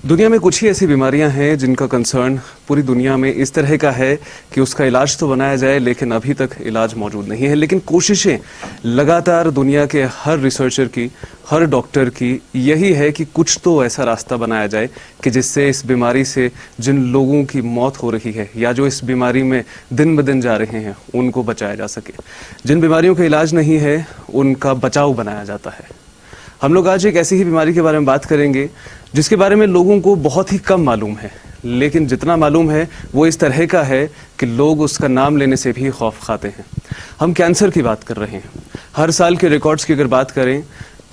दुनिया में कुछ ही ऐसी बीमारियां हैं जिनका कंसर्न पूरी दुनिया में इस तरह का है कि उसका इलाज तो बनाया जाए, लेकिन अभी तक इलाज मौजूद नहीं है। लेकिन कोशिशें लगातार दुनिया के हर रिसर्चर की, हर डॉक्टर की यही है कि कुछ तो ऐसा रास्ता बनाया जाए कि जिससे इस बीमारी से जिन लोगों की मौत हो रही है या जो इस बीमारी में दिन ब दिन जा रहे हैं उनको बचाया जा सके। जिन बीमारियों का इलाज नहीं है उनका बचाव बनाया जाता है। हम लोग आज एक ऐसी ही बीमारी के बारे में बात करेंगे जिसके बारे में लोगों को बहुत ही कम मालूम है, लेकिन जितना मालूम है वो इस तरह का है कि लोग उसका नाम लेने से भी खौफ खाते हैं। हम कैंसर की बात कर रहे हैं। हर साल के रिकॉर्ड्स की अगर बात करें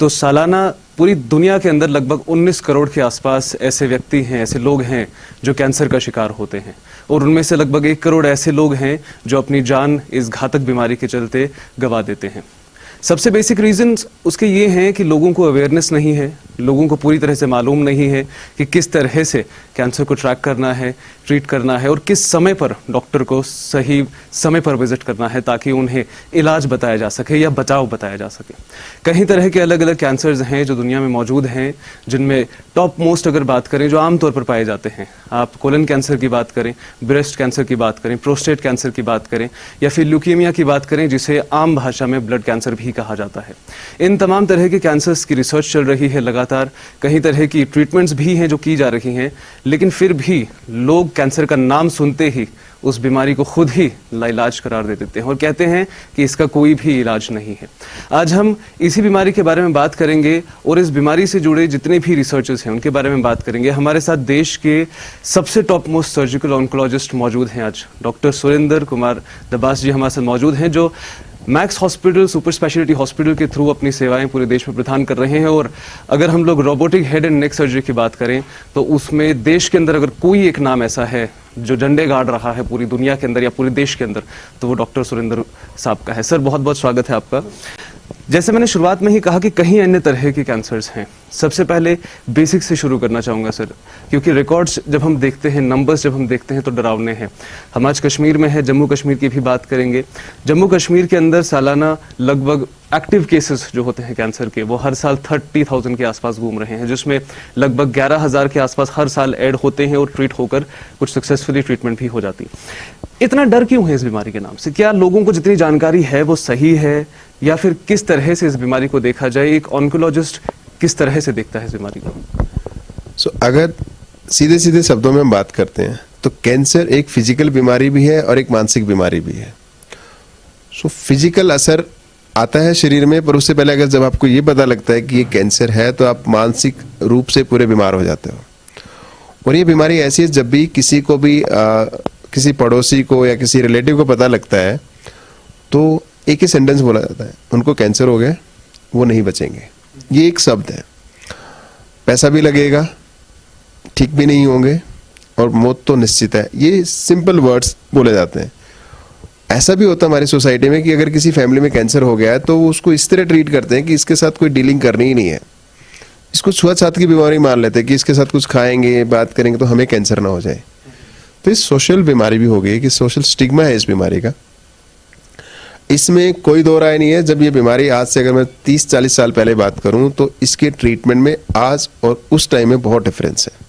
तो सालाना पूरी दुनिया के अंदर लगभग 19 करोड़ के आसपास ऐसे व्यक्ति हैं, ऐसे लोग हैं जो कैंसर का शिकार होते हैं, और उनमें से लगभग 1 करोड़ ऐसे लोग हैं जो अपनी जान इस घातक बीमारी के चलते गंवा देते हैं। सबसे बेसिक रीजंस उसके ये हैं कि लोगों को अवेयरनेस नहीं है, लोगों को पूरी तरह से मालूम नहीं है कि किस तरह से कैंसर को ट्रैक करना है, ट्रीट करना है और किस समय पर डॉक्टर को सही समय पर विजिट करना है ताकि उन्हें इलाज बताया जा सके या बचाव बताया जा सके। कई तरह के अलग अलग कैंसर्स हैं जो दुनिया में मौजूद हैं, जिनमें टॉप मोस्ट अगर बात करें जो आमतौर पर पाए जाते हैं, आप कोलन कैंसर की बात करें, ब्रेस्ट कैंसर की बात करें, प्रोस्टेट कैंसर की बात करें या फिर ल्यूकीमिया की बात करें जिसे आम भाषा में ब्लड कैंसर भी कहा जाता है। इन तमाम तरह के कैंसर्स की रिसर्च चल रही है लगातार, कई तरह की ट्रीटमेंट्स भी हैं जो की जा रही हैं, लेकिन फिर भी लोग कैंसर का नाम सुनते ही उस बीमारी को खुद ही लाइलाज करार दे देते हैं और कहते हैं कि इसका कोई भी इलाज नहीं है। आज हम इसी बीमारी के बारे में बात करेंगे और इस बीमारी से जुड़े जितने भी रिसर्चर्स हैं उनके बारे में बात करेंगे। हमारे साथ देश के सबसे टॉप मोस्ट सर्जिकल ऑन्कोलॉजिस्ट मौजूद हैं आज। डॉक्टर सुरेंद्र कुमार दबास जी हमारे साथ मौजूद हैं जो max hospital super speciality hospital के थ्रू अपनी सेवाएं पूरे देश में प्रदान कर रहे हैं। और अगर हम लोग robotic head and neck surgery की बात करें तो उसमें देश के अंदर अगर कोई एक नाम ऐसा है जो झंडे गाड़ रहा है पूरी दुनिया के अंदर या पूरे देश के अंदर तो वो डॉक्टर सुरेंद्र साहब का है। सर बहुत बहुत स्वागत है आपका। जैसे मैंने शुरुआत में ही कहा कि कई अन्य तरह के कैंसर्स हैं। सबसे पहले बेसिक से शुरू करना चाहूँगा सर, क्योंकि रिकॉर्ड्स जब हम देखते हैं, नंबर्स जब हम देखते हैं तो डरावने हैं। हम आज कश्मीर में है, जम्मू कश्मीर की भी बात करेंगे। जम्मू कश्मीर के अंदर सालाना लगभग एक्टिव केसेस जो होते हैं कैंसर के वो हर साल 30,000 के आसपास घूम रहे हैं, जिसमें लगभग 11,000 के आसपास हर साल ऐड होते हैं और ट्रीट होकर कुछ सक्सेसफुली ट्रीटमेंट भी हो जाती है। इतना डर क्यों है इस बीमारी के नाम से? क्या लोगों को जितनी जानकारी है वो सही है या फिर किस तरह से इस बीमारी को देखा जाए? एक ऑन्कोलॉजिस्ट किस तरह से देखता है इस बीमारी को? अगर सीधे सीधे शब्दों में हम बात करते हैं तो कैंसर एक फिजिकल बीमारी भी है और एक मानसिक बीमारी भी है। फिजिकल असर आता है शरीर में, पर उससे पहले अगर जब आपको ये पता लगता है कि ये कैंसर है तो आप मानसिक रूप से पूरे बीमार हो जाते हो। और ये बीमारी ऐसी है जब भी किसी को भी किसी पड़ोसी को या किसी रिलेटिव को पता लगता है तो एक ही सेंटेंस बोला जाता है, उनको कैंसर हो गया, वो नहीं बचेंगे। ये एक शब्द है। पैसा भी लगेगा, ठीक भी नहीं होंगे और मौत तो निश्चित है। ये सिंपल वर्ड्स बोले जाते हैं। ऐसा भी होता है हमारी सोसाइटी में कि अगर किसी फैमिली में कैंसर हो गया है तो वो उसको इस तरह ट्रीट करते हैं कि इसके साथ कोई डीलिंग करनी ही नहीं है। इसको छुआछूत की बीमारी मान लेते हैं कि इसके साथ कुछ खाएंगे, बात करेंगे तो हमें कैंसर ना हो जाए। तो इस सोशल बीमारी भी हो गई कि सोशल स्टिग्मा है इस बीमारी का। इसमें कोई दो राय नहीं है। जब ये बीमारी आज से अगर मैं 30-40 साल पहले बात करूं तो इसके ट्रीटमेंट में आज और उस टाइम में बहुत डिफरेंस है।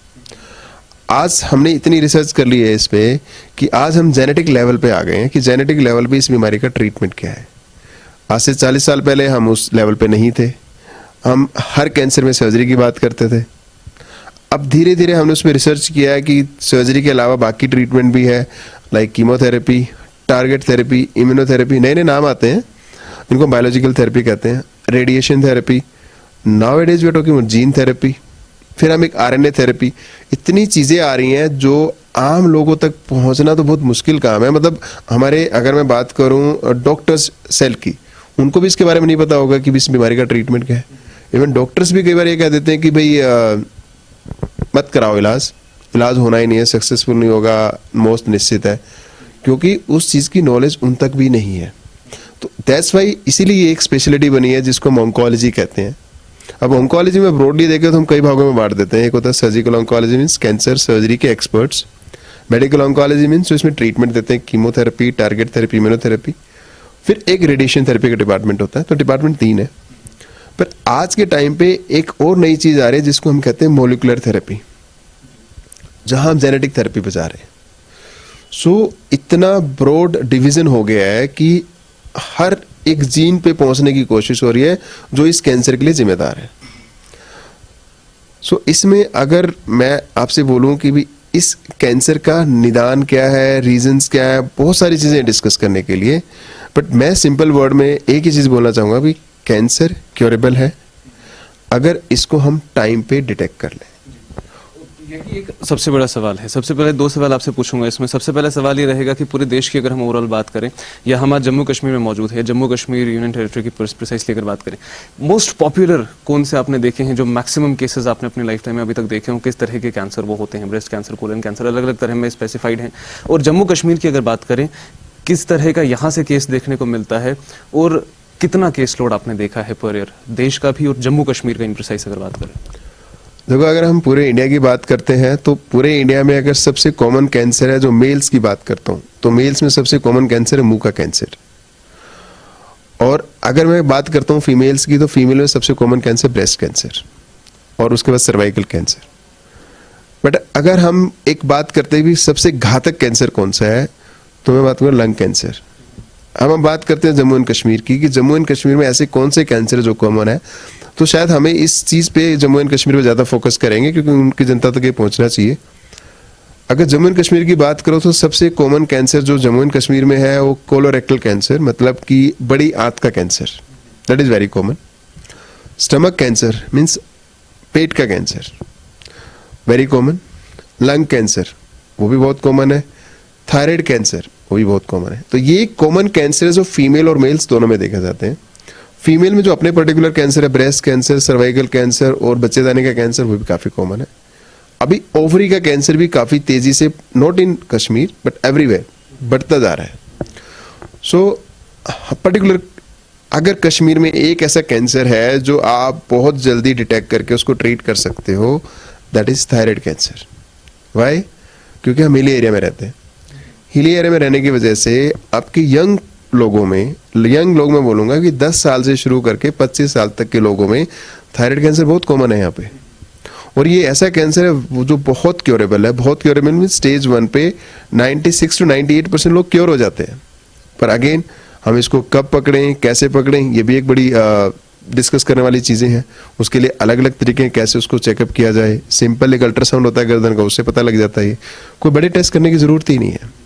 आज हमने इतनी रिसर्च कर ली है इस पे कि आज हम जेनेटिक लेवल पे आ गए हैं कि जेनेटिक लेवल पे इस बीमारी का ट्रीटमेंट क्या है। आज से 40 साल पहले हम उस लेवल पे नहीं थे। हम हर कैंसर में सर्जरी की बात करते थे। अब धीरे धीरे हमने उसमें रिसर्च किया है कि सर्जरी के अलावा बाकी ट्रीटमेंट भी है, like chemotherapy, target therapy, immunotherapy, नए नए नाम आते हैं, इनको बायोलॉजिकल थेरेपी कहते हैं, radiation therapy, nowadays we are talking about gene therapy, फिर हम एक आरएनए थेरेपी। इतनी चीज़ें आ रही हैं जो आम लोगों तक पहुंचना तो बहुत मुश्किल काम है। मतलब हमारे अगर मैं बात करूं डॉक्टर्स सेल की, उनको भी इसके बारे में नहीं पता होगा कि इस बीमारी का ट्रीटमेंट क्या है। इवन डॉक्टर्स भी कई बार ये कह देते हैं कि भाई मत कराओ इलाज होना ही नहीं है, सक्सेसफुल नहीं होगा, मोस्ट निश्चित है, क्योंकि उस चीज़ की नॉलेज उन तक भी नहीं है। तो दैट्स वाई इसीलिए एक स्पेशलिटी बनी है जिसको हम ऑन्कोलॉजी कहते हैं। अब ऑन्कोलॉजी में ब्रॉडली देखें तो हम कई भागों में बांट देते हैं। एक होता है surgical oncology, means cancer surgery के एक्सपर्ट्स। मेडिकल ऑन्कोलॉजी मीन्स जो इसमें ट्रीटमेंट देते हैं, कीमोथेरेपी, टारगेट थेरेपी, इम्यूनोथेरेपी। फिर एक रेडिएशन थेरेपी का डिपार्टमेंट होता है। तो डिपार्टमेंट 3 है। पर आज के टाइम पे एक और नई चीज़ आ रही है जिसको हम कहते हैं मोलिकुलर थेरेपी। जहां हम जेनेटिक थेरेपी पे जा रहे हैं। सो इतना ब्रॉड डिवीजन हो गया है कि हर एक जीन पे पहुंचने की कोशिश हो रही है जो इस कैंसर के लिए जिम्मेदार है। सो इसमें अगर मैं आपसे बोलूं कि भी इस कैंसर का निदान क्या है, रीजंस क्या है, बहुत सारी चीजें डिस्कस करने के लिए, बट मैं सिंपल वर्ड में एक ही चीज बोलना चाहूंगा भी कैंसर क्योरेबल है अगर इसको हम टाइम पे डिटेक्ट कर लें। यही एक सबसे बड़ा सवाल है। सबसे पहले दो सवाल आपसे पूछूंगा इसमें। सबसे पहला सवाल ये रहेगा कि पूरे देश की अगर हम ओवरऑल बात करें या हमारा जम्मू कश्मीर में मौजूद है, जम्मू कश्मीर यूनियन टेरिटरी की प्रिसाइसली अगर बात करें, मोस्ट पॉपुलर कौन से आपने देखे हैं जो मैक्सिमम केसेस आपने अपनी लाइफ टाइम में अभी तक देखे हों, किस तरह के कैंसर वो होते हैं? ब्रेस्ट कैंसर, कोलन कैंसर, अलग अलग तरह में स्पेसिफाइड हैं। और जम्मू कश्मीर की अगर बात करें, किस तरह का यहाँ से केस देखने को मिलता है और कितना केस लोड आपने देखा है पर ईयर, देश का भी और जम्मू कश्मीर का इन प्रिसाइस अगर बात करें? देखो, अगर हम पूरे इंडिया की बात करते हैं तो पूरे इंडिया में अगर सबसे कॉमन कैंसर है, जो मेल्स की बात करता हूं, तो मेल्स में सबसे कॉमन कैंसर है मुंह का कैंसर। और अगर मैं बात करता हूं फीमेल्स की, तो फीमेल में सबसे कॉमन कैंसर ब्रेस्ट कैंसर और उसके बाद सर्वाइकल कैंसर। बट अगर हम एक बात करते भी सबसे घातक कैंसर कौन सा है, तो मैं बात करूँ लंग कैंसर। अब हम बात करते हैं जम्मू एंड कश्मीर की कि जम्मू एंड कश्मीर में ऐसे कौन से कैंसर जो कॉमन है, तो शायद हमें इस चीज पे जम्मू एंड कश्मीर पे ज्यादा फोकस करेंगे क्योंकि उनकी जनता तक ये पहुंचना चाहिए। अगर जम्मू एंड कश्मीर की बात करो तो सबसे कॉमन कैंसर जो जम्मू एंड कश्मीर में है वो कोलोरेक्टल कैंसर, मतलब कि बड़ी आंत का cancer, that is very common. Stomach cancer means पेट का cancer, very common. Lung cancer वो भी बहुत कॉमन है। थायराइड कैंसर वो भी बहुत कॉमन है। तो ये कॉमन कैंसर जो फीमेल और मेल्स दोनों में देखे जाते हैं। फीमेल में जो अपने पर्टिकुलर कैंसर है, ब्रेस्ट कैंसर, सर्वाइकल कैंसर और बच्चेदानी का कैंसर, वो भी काफी कॉमन है। अभी ओवरी का कैंसर भी काफी तेजी से, not in Kashmir but everywhere, बढ़ता जा रहा है। सो पर्टिकुलर अगर कश्मीर में एक ऐसा कैंसर है जो आप बहुत जल्दी डिटेक्ट करके उसको ट्रीट कर सकते हो, that is thyroid cancer. Why? क्योंकि हम हिली एरिया में रहते हैं। हिली एरिया में रहने की वजह से आपके यंग लोगों में बोलूंगा कि 10 साल से शुरू करके 25 साल तक के लोगों में थायराइड कैंसर बहुत कॉमन है यहाँ पे। और ये ऐसा कैंसर है वो जो बहुत क्योरेबल है। बहुत क्योरेबल मीन स्टेज 1 पे 96 to 98% लोग क्योर हो जाते हैं। पर अगेन हम इसको कब पकड़ें, कैसे पकड़ें, ये भी एक बड़ी डिस्कस करने वाली चीजें हैं। उसके लिए अलग अलग तरीके हैं कैसे उसको चेकअप किया जाए। सिंपल एक अल्ट्रासाउंड होता है गर्दन का, उससे पता लग जाता है। कोई बड़े टेस्ट करने की जरूरत ही नहीं है।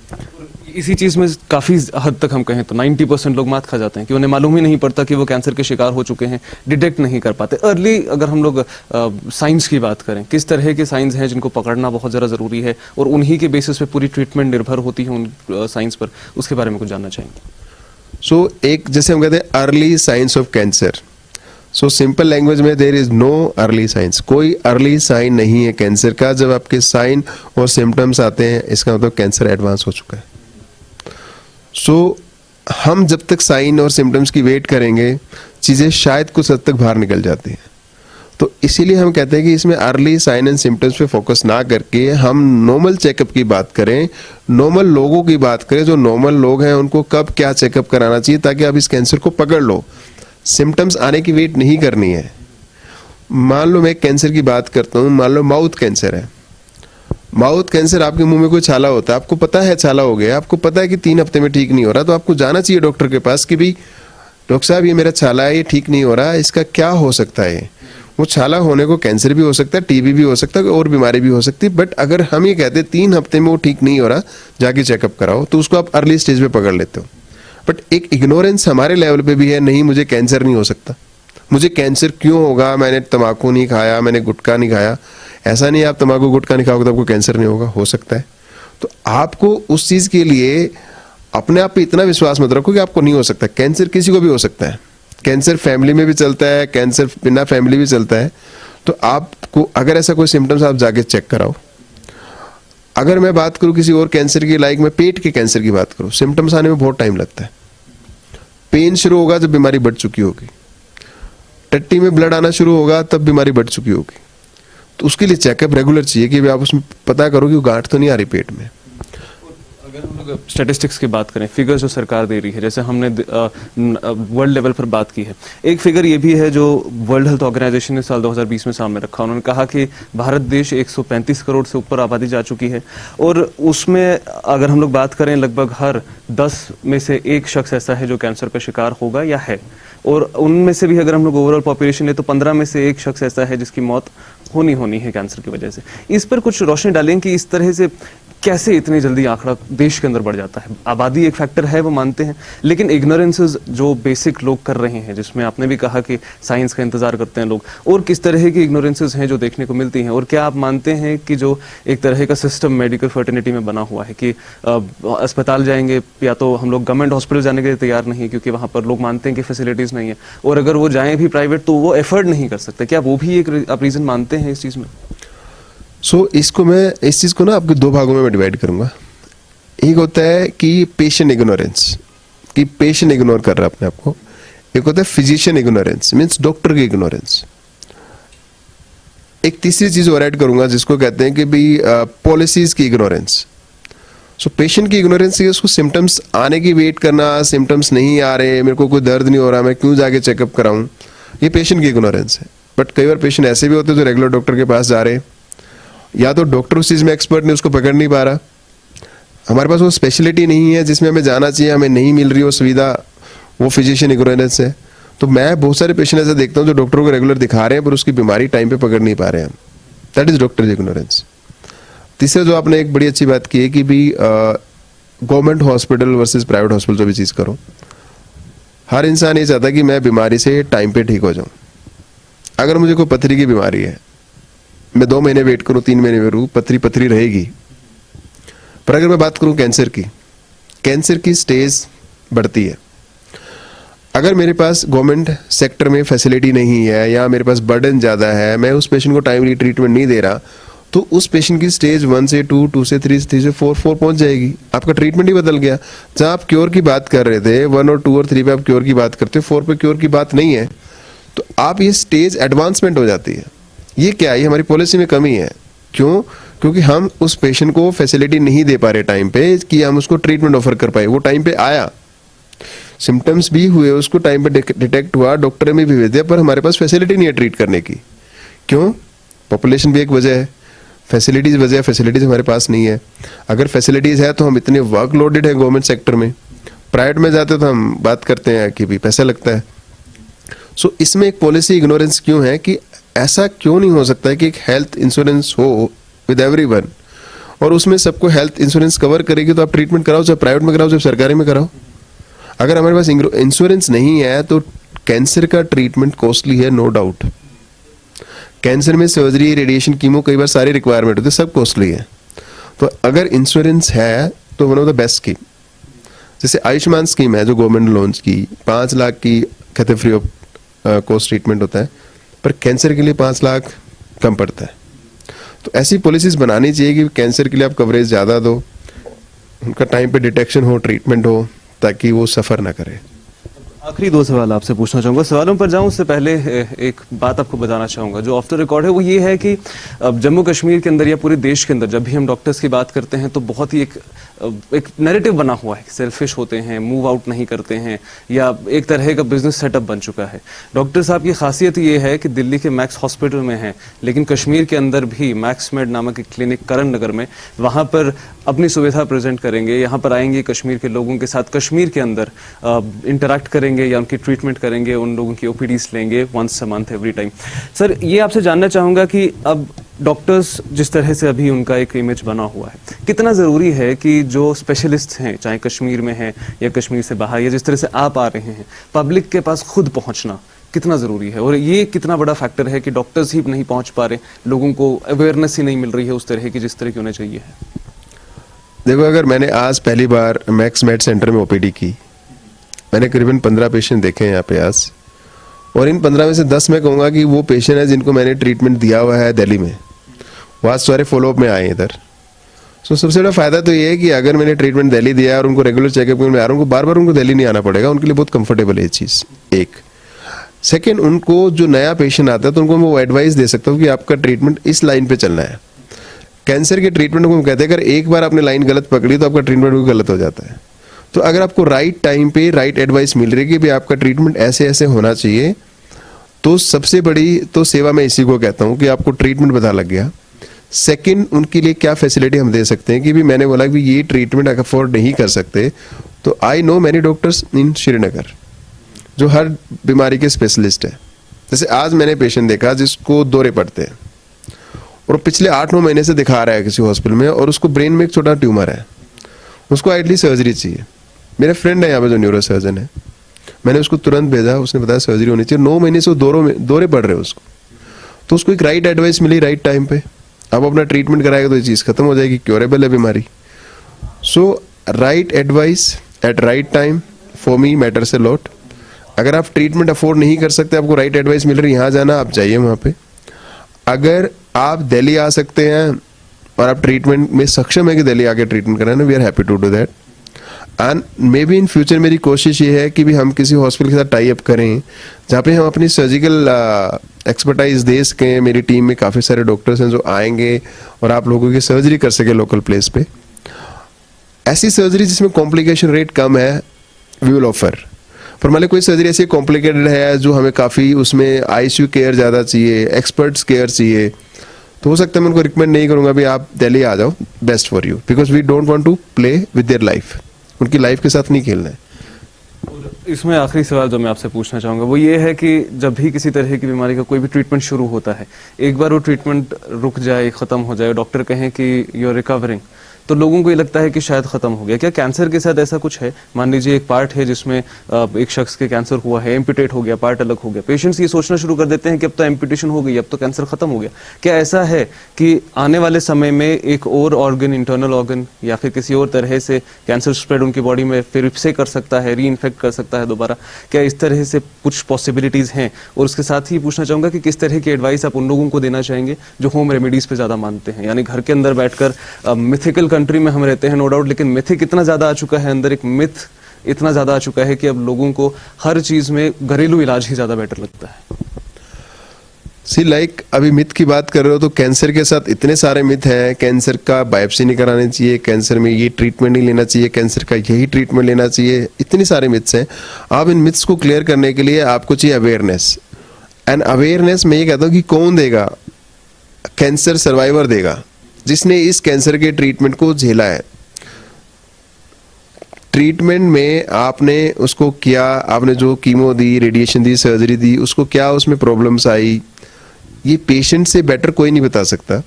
इसी चीज में काफी हद तक हम कहें तो 90% लोग मात खा जाते हैं कि उन्हें मालूम ही नहीं पड़ता कि वो कैंसर के शिकार हो चुके हैं, डिटेक्ट नहीं कर पाते अर्ली। अगर हम लोग साइंस की बात करें, किस तरह के साइंस हैं जिनको पकड़ना बहुत ज़्यादा ज़रूरी है और उन्हीं के बेसिस पे पूरी ट्रीटमेंट निर्भर होती है उन साइंस पर, उसके बारे में कुछ जानना चाहेंगे? सो एक जैसे हम कहते हैं early science of cancer. So simple language में there is no early science. कोई अर्ली साइन नहीं है कैंसर का। जब आपके साइन और सिम्टम्स आते हैं इसका मतलब कैंसर एडवांस हो चुका है। सो हम जब तक साइन और सिम्टम्स की वेट करेंगे चीजें शायद कुछ हद तक बाहर निकल जाती हैं। तो इसीलिए हम कहते हैं कि इसमें अर्ली साइन एंड सिम्टम्स पे फोकस ना करके हम नॉर्मल चेकअप की बात करें, नॉर्मल लोगों की बात करें। जो नॉर्मल लोग हैं उनको कब क्या चेकअप कराना चाहिए ताकि आप इस कैंसर को पकड़ लो। सिम्टम्स आने की वेट नहीं करनी है। मान लो मैं कैंसर की बात करता हूं, मान लो माउथ कैंसर है। माउथ कैंसर, आपके मुंह में कोई छाला होता है, आपको पता है छाला हो गया, आपको पता है कि 3 हफ्ते में ठीक नहीं हो रहा, तो आपको जाना चाहिए डॉक्टर के पास कि भाई डॉक्टर साहब ये मेरा छाला है, ये ठीक नहीं हो रहा, इसका क्या हो सकता है। वो छाला होने को कैंसर भी हो सकता है, टीबी भी हो सकता है, और बीमारी भी हो सकती है। बट अगर हम ये कहते हैं 3 हफ्ते में वो ठीक नहीं हो रहा, जाके चेकअप कराओ, तो उसको आप अर्ली स्टेज पे पकड़ लेते हो। बट एक इग्नोरेंस हमारे लेवल पे भी है, नहीं मुझे कैंसर नहीं हो सकता, मुझे कैंसर क्यों होगा, मैंने तंबाकू नहीं खाया, मैंने गुटखा नहीं खाया। ऐसा नहीं आप तंबाकू गुटखा नहीं खाओगे तो आपको कैंसर नहीं होगा, हो सकता है। तो आपको उस चीज के लिए अपने आप पे इतना विश्वास मत रखो कि आपको नहीं हो सकता। कैंसर किसी को भी हो सकता है। कैंसर फैमिली में भी चलता है, कैंसर बिना फैमिली भी चलता है। तो आपको अगर ऐसा कोई सिम्टम्स, आप जाके चेक कराओ। अगर मैं बात करूं किसी और कैंसर की, लाइक मैं पेट के कैंसर की बात करूं, सिम्टम्स आने में बहुत टाइम लगता है। पेन शुरू होगा जब बीमारी बढ़ चुकी होगी, टट्टी में ब्लड आना शुरू होगा तब बीमारी बढ़ चुकी होगी। तो उसके लिए चेकअप रेगुलर चाहिए कि आप उसमें पता करो कि गांठ तो नहीं आ रही पेट में। अगर हम स्टैटिस्टिक्स की बात करें, फिगर जो सरकार दे रही है, जैसे हमने वर्ल्ड लेवल पर बात की है, एक फिगर ये भी है जो वर्ल्ड हेल्थ ऑर्गेनाइजेशन ने साल 2020 में सामने रखा। उन्होंने कहा कि भारत देश 135 करोड़ से ऊपर आबादी जा चुकी है, और उसमें अगर हम लोग बात करें लगभग हर 10 में से एक शख्स ऐसा है जो कैंसर का शिकार होगा या है, और उनमें से भी अगर हम लोग ओवरऑल पॉपुलेशन ले तो 15 में से एक शख्स ऐसा है जिसकी मौत होनी है कैंसर की वजह से। इस पर कुछ रोशनी डालें कि इस तरह से कैसे इतनी जल्दी आंकड़ा देश के अंदर बढ़ जाता है। आबादी एक फैक्टर है, वो मानते हैं, लेकिन इग्नोरेंसेस जो बेसिक लोग कर रहे हैं, जिसमें आपने भी कहा कि साइंस का इंतजार करते हैं लोग, और किस तरह की इग्नोरेंसेस हैं जो देखने को मिलती हैं, और क्या आप मानते हैं कि जो एक तरह का सिस्टम मेडिकल फर्टिलिटी में बना हुआ है कि अस्पताल जाएंगे या तो हम लोग गवर्नमेंट हॉस्पिटल जाने के लिए तैयार नहीं क्योंकि वहां पर लोग मानते हैं कि फैसिलिटीज नहीं है, और अगर वो जाएं भी प्राइवेट तो वो एफर्ड नहीं कर सकते, क्या वो भी एक आप रीजन मानते हैं इस चीज में? इसको मैं इस चीज को ना आपके दो भागों में मैं डिवाइड करूंगा। एक होता है कि पेशेंट इग्नोरेंस, कि पेशेंट इग्नोर कर रहा है अपने आप को। एक होता है फिजिशियन इग्नोरेंस, मीन्स डॉक्टर की इग्नोरेंस। एक तीसरी चीज और ऐड करूंगा जिसको कहते हैं कि भाई पॉलिसीज की इग्नोरेंस। सो पेशेंट की इग्नोरेंस है उसको सिम्टम्स आने की वेट करना, सिम्टम्स नहीं आ रहे, मेरे को कोई दर्द नहीं हो रहा, मैं क्यों जाके चेकअप कराऊं, ये पेशेंट की इग्नोरेंस है। बट कई बार पेशेंट ऐसे भी होते हैं जो रेगुलर डॉक्टर के पास जा रहे हैं, या तो डॉक्टर उस चीज में एक्सपर्ट नहीं, उसको पकड़ नहीं पा रहा, हमारे पास वो स्पेशलिटी नहीं है जिसमें हमें जाना चाहिए, हमें नहीं मिल रही वो सुविधा, वो फिजिशियन इग्नोरेंस है। तो मैं बहुत सारे पेशेंट ऐसे देखता हूँ जो डॉक्टरों को रेगुलर दिखा रहे हैं पर उसकी बीमारी टाइम पे पकड़ नहीं पा रहे हैं, दैट इज डॉक्टर इग्नोरेंस। तीसरा जो आपने एक बड़ी अच्छी बात की है कि भी government hospital versus private hospital जो भी चीज करो, हर इंसान ये चाहता है कि मैं बीमारी से टाइम पे ठीक हो जाऊं। अगर मुझे कोई पथरी की बीमारी है, मैं 2 महीने वेट करूं, 3 महीने वेट करूं, पथरी रहेगी। पर अगर मैं बात करूं कैंसर की, कैंसर की स्टेज बढ़ती है। अगर मेरे पास गवर्नमेंट सेक्टर में फैसिलिटी नहीं है या मेरे पास बर्डन ज्यादा है, मैं उस पेशेंट को टाइमली ट्रीटमेंट नहीं दे रहा, तो उस पेशेंट की स्टेज 1 से 2, 2 से 3, 3 से 4 पहुंच जाएगी। आपका ट्रीटमेंट ही बदल गया। जहां आप क्योर की बात कर रहे थे 1 और 2 और 3 पे आप क्योर की बात करते हो, 4 पे क्योर की बात नहीं है, तो आप ये स्टेज एडवांसमेंट हो जाती है। ये क्या है? ये हमारी पॉलिसी में कमी है। क्यों? क्योंकि हम उस पेशेंट को फैसिलिटी नहीं दे पा रहे टाइम पे कि हम उसको ट्रीटमेंट ऑफर कर पाए। वो टाइम पे आया, सिम्टम्स भी हुए, उसको टाइम पे डिटेक्ट हुआ, डॉक्टर ने भी भेज दिया, पर हमारे पास फैसिलिटी नहीं है ट्रीट करने की। क्यों? पॉपुलेशन भी एक वजह है, फैसिलिटीज वजह है, फैसिलिटीज हमारे पास नहीं है। अगर फैसिलिटीज है तो हम इतने वर्कलोडेड है गवर्नमेंट सेक्टर में, प्राइवेट में जाते तो हम बात करते हैं कि भी पैसा लगता है। सो इसमें एक पॉलिसी इग्नोरेंस क्यों है कि ऐसा क्यों नहीं हो सकता है कि एक हेल्थ इंश्योरेंस हो विद एवरीवन और उसमें सबको हेल्थ इंश्योरेंस कवर करेगी, तो आप ट्रीटमेंट कराओ, चाहे प्राइवेट में कराओ चाहे सरकारी में कराओ। अगर हमारे पास इंश्योरेंस नहीं है तो कैंसर का ट्रीटमेंट कॉस्टली है, नो डाउट। कैंसर में सर्जरी, रेडिएशन, कीमो, कई बार सारी रिक्वायरमेंट होती है, सब कॉस्टली है। तो अगर इंश्योरेंस है तो one of the best scheme, जैसे आयुष्मान स्कीम है जो गवर्नमेंट लॉन्च की, 5 लाख की कहते फ्री ऑफ कॉस्ट ट्रीटमेंट होता है, पर कैंसर के लिए 5 लाख कम पड़ता है। तो ऐसी पॉलिसीज बनानी चाहिए कि कैंसर के लिए आप कवरेज ज़्यादा दो, उनका टाइम पे डिटेक्शन हो, ट्रीटमेंट हो, ताकि वो सफ़र ना करे। आखिरी 2 सवाल आपसे पूछना चाहूँगा। सवालों पर जाऊँ उससे पहले एक बात आपको बताना चाहूँगा जो ऑफ द रिकॉर्ड है, वो ये है कि जम्मू कश्मीर के अंदर या पूरे देश के अंदर जब भी हम डॉक्टर्स की बात करते हैं तो बहुत ही एक नैरेटिव बना हुआ है, सेल्फिश होते हैं, मूव आउट नहीं करते हैं, या एक तरह का बिजनेस सेटअप बन चुका है। डॉक्टर साहब की खासियत ये है कि दिल्ली के मैक्स हॉस्पिटल में है, लेकिन कश्मीर के अंदर भी मैक्स मेड नामक एक क्लिनिक करण नगर में, वहाँ पर अपनी सुविधा प्रेजेंट करेंगे, यहाँ पर आएंगे कश्मीर के लोगों के साथ, कश्मीर के अंदर इंटरेक्ट करेंगे या उनकी ट्रीटमेंट करेंगे, उन लोगों की ओपीडीज लेंगे once a month every time. Sir, ये आपसे जानना चाहूँगा कि अब डॉक्टर्स जिस तरह से अभी उनका एक इमेज बना हुआ है, कितना ज़रूरी है कि जो स्पेशलिस्ट हैं, चाहे कश्मीर में हैं या कश्मीर से बाहर, या जिस तरह से आप आ रहे हैं, पब्लिक के पास खुद पहुंचना कितना ज़रूरी है, और ये कितना बड़ा फैक्टर है कि डॉक्टर्स ही नहीं पहुंच पा रहे, लोगों को अवेयरनेस ही नहीं मिल रही है उस तरह की जिस तरह की होना चाहिए है? देखो, अगर मैंने आज पहली बार मैक्स मेड सेंटर में ओपीडी की, मैंने करीबन 15 पेशेंट देखे हैं यहाँ पे आज, और इन 15 में से 10 मैं कहूँगा कि वो पेशेंट है जिनको मैंने ट्रीटमेंट दिया हुआ है दिल्ली में, वो आज सारे फॉलोअप में आए इधर। सो सबसे बड़ा फायदा तो ये है कि अगर मैंने ट्रीटमेंट दिल्ली दिया और उनको रेगुलर चेकअप में आ रहा हूँ, उनको बार बार उनको दिल्ली नहीं आना पड़ेगा, उनके लिए बहुत कंफर्टेबल है ये चीज़। एक सेकेंड, उनको जो नया पेशेंट आता है तो उनको मैं वो एडवाइस दे सकता हूँ कि आपका ट्रीटमेंट इस लाइन पे चलना है। कैंसर के ट्रीटमेंट को हम कहते हैं अगर एक बार आपने लाइन गलत पकड़ी तो आपका ट्रीटमेंट भी गलत हो जाता है। तो अगर आपको राइट टाइम पे राइट एडवाइस मिल रही है कि भी आपका ट्रीटमेंट ऐसे ऐसे होना चाहिए, तो सबसे बड़ी तो सेवा मैं इसी को कहता हूँ कि आपको ट्रीटमेंट पता लग गया। सेकंड, उनके लिए क्या फैसिलिटी हम दे सकते हैं कि भी मैंने बोला कि ये ट्रीटमेंट अफोर्ड नहीं कर सकते, तो आई नो मैनी डॉक्टर्स इन श्रीनगर जो हर बीमारी के स्पेशलिस्ट है। जैसे आज मैंने पेशेंट देखा जिसको दौरे पड़ते हैं और पिछले 8-9 महीने से दिखा रहा है किसी हॉस्पिटल में, और उसको ब्रेन में एक छोटा ट्यूमर है, उसको आइडली सर्जरी चाहिए। मेरे फ्रेंड है यहाँ पे जो न्यूरो सर्जन है, मैंने उसको तुरंत भेजा, उसने बताया सर्जरी होनी चाहिए। 9 महीने से वो दौरे पड़ रहे हैं उसको, तो उसको एक राइट एडवाइस मिली राइट टाइम पे, अब अपना ट्रीटमेंट कराएगा तो ये चीज़ खत्म हो जाएगी, क्योरेबल है बीमारी। So right advice at right time for me matters a lot. अगर आप ट्रीटमेंट अफोर्ड नहीं कर सकते, आपको राइट एडवाइस मिल रही है यहाँ जाना, आप जाइए वहाँ पे। अगर आप दिल्ली आ सकते हैं और आप ट्रीटमेंट में सक्षम है कि दिल्ली आके ट्रीटमेंट कराना, we are happy to do that. And may be in future मेरी कोशिश ये है कि भी हम किसी हॉस्पिटल के साथ टाई अप करें जहाँ पे हम अपनी सर्जिकल एक्सपर्टाइज दे सकें। मेरी टीम में काफ़ी सारे डॉक्टर्स हैं जो आएंगे और आप लोगों की सर्जरी कर सके लोकल प्लेस पे। ऐसी सर्जरी जिसमें कॉम्प्लिकेशन रेट कम है वी विल ऑफर। पर मान ली कोई सर्जरी ऐसी कॉम्प्लिकेटेड है जो हमें काफ़ी उसमें आईसीयू केयर ज़्यादा चाहिए, एक्सपर्ट्स केयर चाहिए, तो हो सकता है मैं उनको रिकमेंड नहीं करूँगा भी आप दिल्ली आ जाओ, best for you, because we don't want to play with their life. उनकी लाइफ के साथ नहीं खेलना है। इसमें आखिरी सवाल जो मैं आपसे पूछना चाहूँगा वो ये है कि जब भी किसी तरह की बीमारी का कोई भी ट्रीटमेंट शुरू होता है, एक बार वो ट्रीटमेंट रुक जाए, ख़त्म हो जाए, डॉक्टर कहें कि यू आर रिकवरिंग, तो लोगों को ये लगता है कि शायद ख़त्म हो गया। क्या कैंसर के साथ ऐसा कुछ है? मान लीजिए एक पार्ट है जिसमें एक शख्स के कैंसर हुआ है, एम्पुटेट हो गया, पार्ट अलग हो गया, पेशेंट्स ये सोचना शुरू कर देते हैं कि अब तो एम्पुटेशन हो गई, अब तो कैंसर ख़त्म हो गया। क्या ऐसा है कि आने वाले समय में एक और ऑर्गन, इंटरनल ऑर्गन या फिर किसी और तरह से कैंसर स्प्रेड उनकी बॉडी में फिर से कर सकता है, री इन्फेक्ट कर सकता है दोबारा? क्या इस तरह से कुछ पॉसिबिलिटीज़ हैं? और उसके साथ ही पूछना चाहूँगा कि किस तरह की एडवाइस आप उन लोगों को देना चाहेंगे जो होम रेमेडीज़ पे ज़्यादा मानते हैं, यानी घर के अंदर बैठकर, मिथिकल कंट्री में हम रहते हैं नो डाउट, लेकिन मिथिक इतना ज्यादा आ चुका है, अंदर एक मिथ इतना ज्यादा आ चुका है कि अब लोगों को हर चीज में घरेलू इलाज ही ज्यादा बेटर लगता है। सी लाइक अभी मिथ की बात कर रहे हो तो कैंसर के साथ इतने सारे मिथ हैं। कैंसर का बायोप्सी नहीं करानी चाहिए, कैंसर में ये ट्रीटमेंट नहीं लेना चाहिए, कैंसर का यही ट्रीटमेंट लेना चाहिए, इतनी सारे मिथ्स हैं। आप इन मिथ्स को क्लियर करने के लिए आपको चाहिए अवेयरनेस। एंड अवेयरनेस मैं ये कहता हूँ कि कौन देगा? कैंसर सर्वाइवर देगा, जिसने इस कैंसर के ट्रीटमेंट को झेला है। ट्रीटमेंट में आपने उसको किया, आपने जो कीमो दी, रेडिएशन दी, सर्जरी दी, उसको क्या उसमें प्रॉब्लम्स आई, ये पेशेंट से बेटर कोई नहीं बता सकता।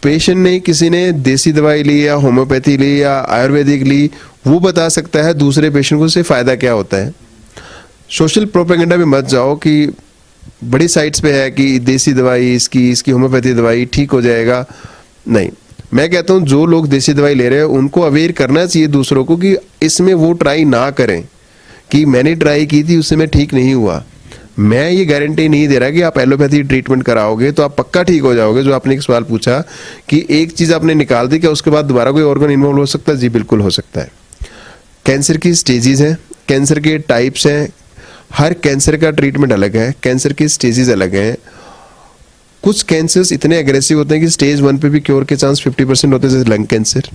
पेशेंट ने, किसी ने देसी दवाई ली या होम्योपैथी ली या आयुर्वेदिक ली, वो बता सकता है दूसरे पेशेंट को उससे फ़ायदा क्या होता है। सोशल प्रोपेगेंडा में मत जाओ कि बड़ी साइट्स पे है कि देसी दवाई, इसकी होम्योपैथी दवाई ठीक हो जाएगा। नहीं, मैं कहता हूँ जो लोग देसी दवाई ले रहे हैं उनको अवेयर करना चाहिए दूसरों को कि इसमें वो ट्राई ना करें कि मैंने ट्राई की थी उससे मैं ठीक नहीं हुआ। मैं ये गारंटी नहीं दे रहा कि आप एलोपैथी ट्रीटमेंट कराओगे तो आप पक्का ठीक हो जाओगे। जो आपने एक सवाल पूछा कि एक चीज़ आपने निकाल दी, क्या उसके बाद दोबारा कोई ऑर्गन इन्वॉल्व हो सकता है? जी बिल्कुल हो सकता है। कैंसर की स्टेजेस हैं, कैंसर के टाइप्स हैं, हर कैंसर का ट्रीटमेंट अलग है, कैंसर की स्टेजेस अलग हैं। कुछ कैंसर्स इतने एग्रेसिव होते हैं कि स्टेज 1 पे भी क्योर के चांस 50% होते हैं, जैसे लंग कैंसर।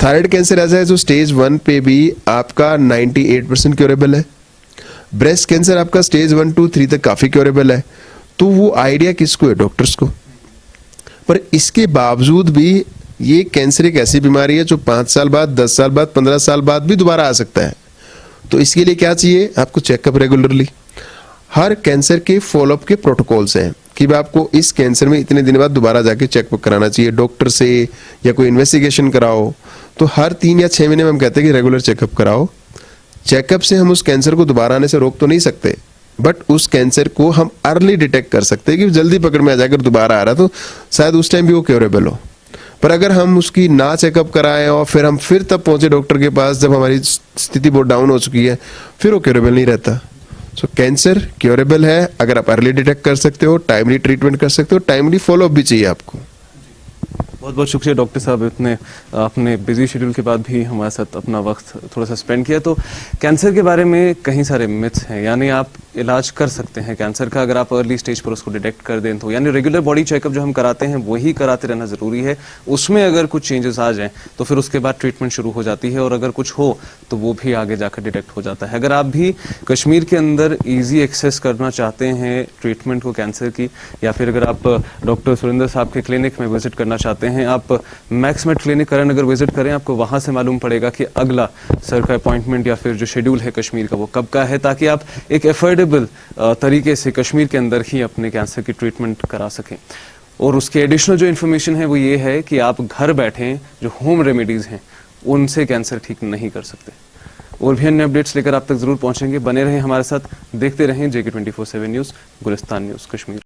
थायराइड कैंसर ऐसा है जो स्टेज 1 पे भी आपका 98% क्योरेबल है। ब्रेस्ट कैंसर आपका स्टेज 1, 2, 3 तक काफ़ी क्योरेबल है। तो वो आइडिया किसको है? डॉक्टर्स को। पर इसके बावजूद भी ये कैंसर एक ऐसी बीमारी है जो 5 साल बाद, 10 साल बाद, 15 साल बाद भी दोबारा आ सकता है। तो इसके लिए क्या चाहिए? आपको चेकअप रेगुलरली। हर कैंसर के फॉलोअप के प्रोटोकॉल्स हैं कि आपको इस कैंसर में इतने दिन बाद दोबारा जाके चेकअप कराना चाहिए डॉक्टर से, या कोई इन्वेस्टिगेशन कराओ। तो हर 3 या 6 महीने में हम कहते हैं कि रेगुलर चेकअप कराओ। चेकअप से हम उस कैंसर को दोबारा आने से रोक तो नहीं सकते, बट उस कैंसर को हम अर्ली डिटेक्ट कर सकते हैं कि जल्दी पकड़ में आ जाकर दोबारा आ रहा तो शायद उस टाइम भी वो क्योरेबल हो। पर अगर हम उसकी ना चेकअप कराएं और फिर हम फिर तब पहुंचे डॉक्टर के पास जब हमारी स्थिति बहुत डाउन हो चुकी है, फिर वो क्योरेबल नहीं रहता। सो कैंसर क्योरेबल है अगर आप अर्ली डिटेक्ट कर सकते हो, टाइमली ट्रीटमेंट कर सकते हो, टाइमली फॉलोअप भी चाहिए आपको। बहुत बहुत बहुत शुक्रिया डॉक्टर साहब, इतने अपने बिजी शेड्यूल के बाद भी हमारे साथ अपना वक्त थोड़ा सा स्पेंड किया। तो कैंसर के बारे में कई सारे मिथ्स हैं, यानी आप इलाज कर सकते हैं कैंसर का अगर आप अर्ली स्टेज पर उसको डिटेक्ट कर दें तो, यानी रेगुलर बॉडी चेकअप जो हम कराते हैं वही कराते रहना ज़रूरी है। उसमें अगर कुछ चेंजेस आ जाएं तो फिर उसके बाद ट्रीटमेंट शुरू हो जाती है, और अगर कुछ हो तो वो भी आगे जाकर डिटेक्ट हो जाता है। अगर आप भी कश्मीर के अंदर ईजी एक्सेस करना चाहते हैं ट्रीटमेंट को कैंसर की, या फिर अगर आप डॉक्टर सुरेंद्र साहब के क्लिनिक में विजिट करना चाहते हैं, आप मैक्समेट क्लिनिक करण अगर विजिट करें, आपको वहां से मालूम पड़ेगा कि अगला सर का अपॉइंटमेंट या फिर जो शेड्यूल है कश्मीर का वो कब का है, ताकि आप एक एफोर्डेबल तरीके से कश्मीर के अंदर ही अपने कैंसर की ट्रीटमेंट करा सकें। और उसके एडिशनल जो इन्फॉर्मेशन है वो ये है कि आप घर बैठे जो होम रेमेडीज हैं उनसे कैंसर ठीक नहीं कर सकते। और भी अन्य अपडेट्स लेकर आप तक जरूर पहुंचेंगे, बने रहें हमारे साथ, देखते रहें JK24/7 news, Gulistan news Kashmir.